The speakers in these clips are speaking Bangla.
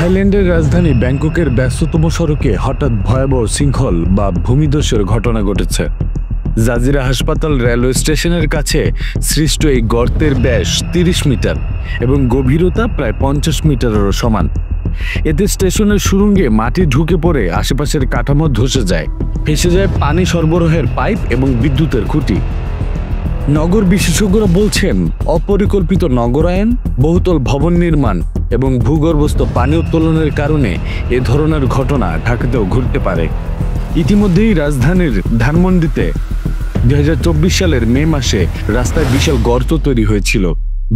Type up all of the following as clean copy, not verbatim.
থাইল্যান্ডের রাজধানী ব্যাংককের ব্যস্ততম সড়কে হঠাৎ ভয়াবহ শৃঙ্খল বা ভূমিধসের ঘটনা ঘটেছে। জাজিরা হাসপাতাল রেলওয়ে স্টেশনের কাছে সৃষ্ট এই গর্তের ব্যাস ৩০ মিটার এবং গভীরতা প্রায় ৫০ মিটারেরও সমান। এতে স্টেশনের সুড়ঙ্গে মাটি ঢুকে পড়ে আশেপাশের কাঠামো ধসে যায়, ফেসে যায় পানি সরবরাহের পাইপ এবং বিদ্যুতের খুঁটি। নগর বিশেষজ্ঞরা বলছেন, অপরিকল্পিত নগরায়ন, বহুতল ভবন নির্মাণ এবং ভূগর্ভস্থ পানি উত্তোলনের কারণে এ ধরনের ঘটনা ঢাকাতেও ঘটতে পারে। ইতিমধ্যেই রাজধানীর ধানমন্ডিতে ২০২৪ সালের মে মাসে রাস্তায় বিশাল গর্ত তৈরি হয়েছিল।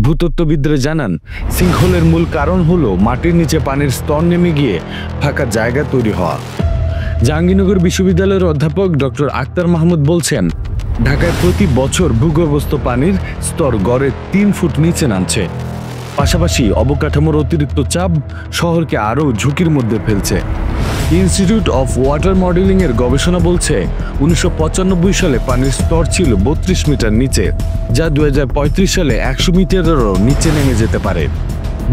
ভূতত্ত্ববিদরা জানান, সিঙ্কহোলের মূল কারণ হলো মাটির নিচে পানির স্তর নেমে গিয়ে ফাঁকা জায়গা তৈরি হওয়া। জাহাঙ্গীরনগর বিশ্ববিদ্যালয়ের অধ্যাপক ডক্টর আক্তার মাহমুদ বলছেন, ঢাকায় প্রতি বছর ভূগর্ভস্থ পানির স্তর গড়ে ৩ ফুট নিচে নামছে। পাশাপাশি অবকাঠামোর অতিরিক্ত চাপ শহরকে আরও ঝুঁকির মধ্যে ফেলছে। ইনস্টিটিউট অফ ওয়াটার মডেলিং এর গবেষণা বলছে, ১৯৯৫ সালে পানির স্তর ছিল ৩২ মিটার নিচে, যা ২০৩৫ সালে ১০০ মিটারেরও নিচে নেমে যেতে পারে।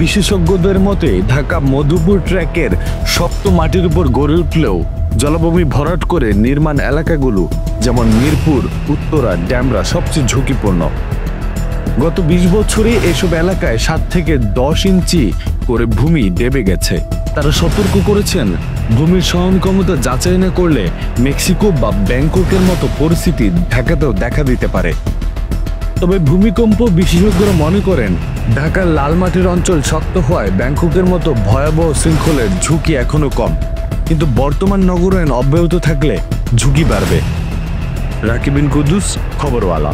বিশেষজ্ঞদের মতে, ঢাকা মধুপুর ট্র্যাকের শক্ত মাটির উপর গড়ে উঠলেও জলাভূমি ভরাট করে নির্মাণ এলাকাগুলো যেমন মিরপুর, উত্তরা, ড্যামরা সবচেয়ে ঝুঁকিপূর্ণ। গত ২০ বছরে এসব এলাকায় ৭ থেকে ১০ ইঞ্চি করে ভূমি দেবে গেছে। তারা সতর্ক করেছেন, ভূমির সহন ক্ষমতা যাচাই না করলে মেক্সিকো বা ব্যাংককের মতো পরিস্থিতি ঢাকাতেও দেখা দিতে পারে। তবে ভূমিকম্প বিশেষজ্ঞরা মনে করেন, ঢাকার লালমাটির অঞ্চল শক্ত হওয়ায় ব্যাংককের মতো ভয়াবহ শৃঙ্খলের ঝুঁকি এখনো কম, কিন্তু বর্তমান নগরায়ন অব্যাহত থাকলে ঝুঁকি বাড়বে। রাকিবিন কুদ্দুস, খবরওয়ালা।